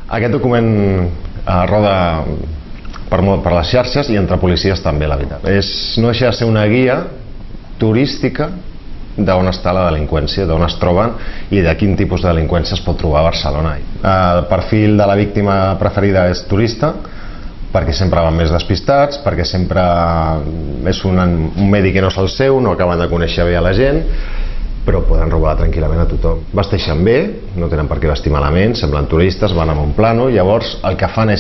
Aquest document roda per les xarxes i entre policies també, la veritat. No deixa de ser una guia turística d'on està la delinqüència, d'on es troben i de quin tipus de delinqüència es pot trobar a Barcelona. El perfil de la víctima preferida és turista, perquè sempre van més despistats, perquè sempre és un medi que no és el seu, no acaben de conèixer bé a la gent, però poden robar tranquil·lament a tothom. Vesteixen bé, no tenen per què vestir malament, semblen turistes, van amb un plano, llavors el que fan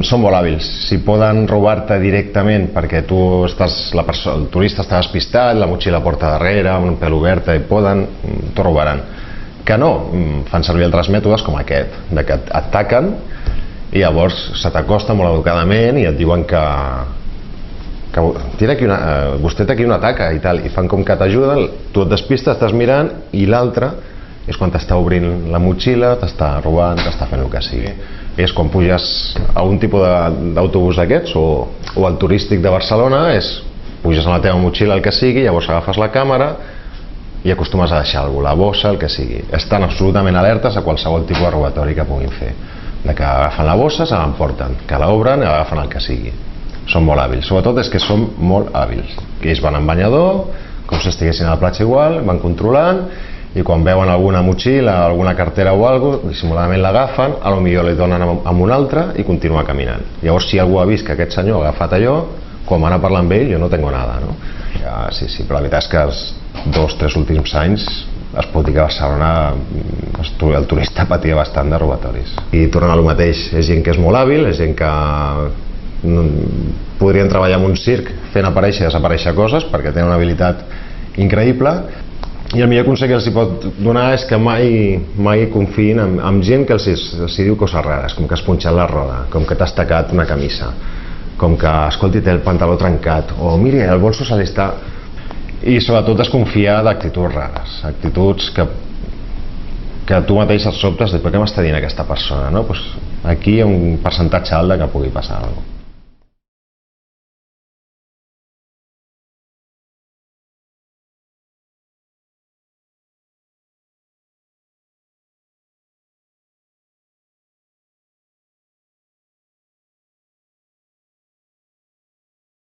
són molt hàbils. Si poden robar-te directament perquè el turista està despistat, la motxilla porta darrere, amb un pèl oberta, i t'ho robaran. Que no, fan servir altres mètodes com aquest, de que et taquen i llavors se t'acosta molt educadament i et diuen que vostè té aquí una taca i tal, i fan com que t'ajuden, tu et despistes, estàs mirant, i l'altre és quan t'està obrint la motxilla, t'està robant, t'està fent el que sigui. És quan puges a un tipus d'autobús d'aquests o al turístic de Barcelona, puges a la teva motxilla, el que sigui, llavors agafes la càmera i acostumes a deixar alguna cosa, la bossa, el que sigui. Estan absolutament alertes a qualsevol tipus de robatori que puguin fer. De que agafen la bossa, se l'emporten, que l'obren i agafen el que sigui. Són molt hàbils, sobretot és que són molt hàbils. Ells van amb banyador, com si estiguessin a la platja igual, van controlant, i quan veuen alguna motxilla, alguna cartera o alguna cosa, dissimuladament l'agafen, potser li donen amb un altre i continua caminant. Llavors, si algú ha vist que aquest senyor ha agafat allò, quan van a parlar amb ell, jo no tengo nada, no? Sí, però la veritat és que els 2-3 últims anys es pot dir que a Barcelona el turista patia bastant de robatoris. I tornen a lo mateix, és gent que és molt hàbil, és gent que podrien treballar en un circ fent aparèixer i desaparèixer coses perquè tenen una habilitat increïble, i el millor consell que els pot donar és que mai confiïn en gent que els diu coses rares, com que has punxat la roda, com que t'has tacat una camisa, com que, escolti, té el pantaló trencat, o miri, el bolso se li està... I sobretot desconfiar d'actituds rares, actituds que tu mateix et sobtes de per què m'està dient aquesta persona, no? Aquí hi ha un percentatge alt de que pugui passar alguna cosa.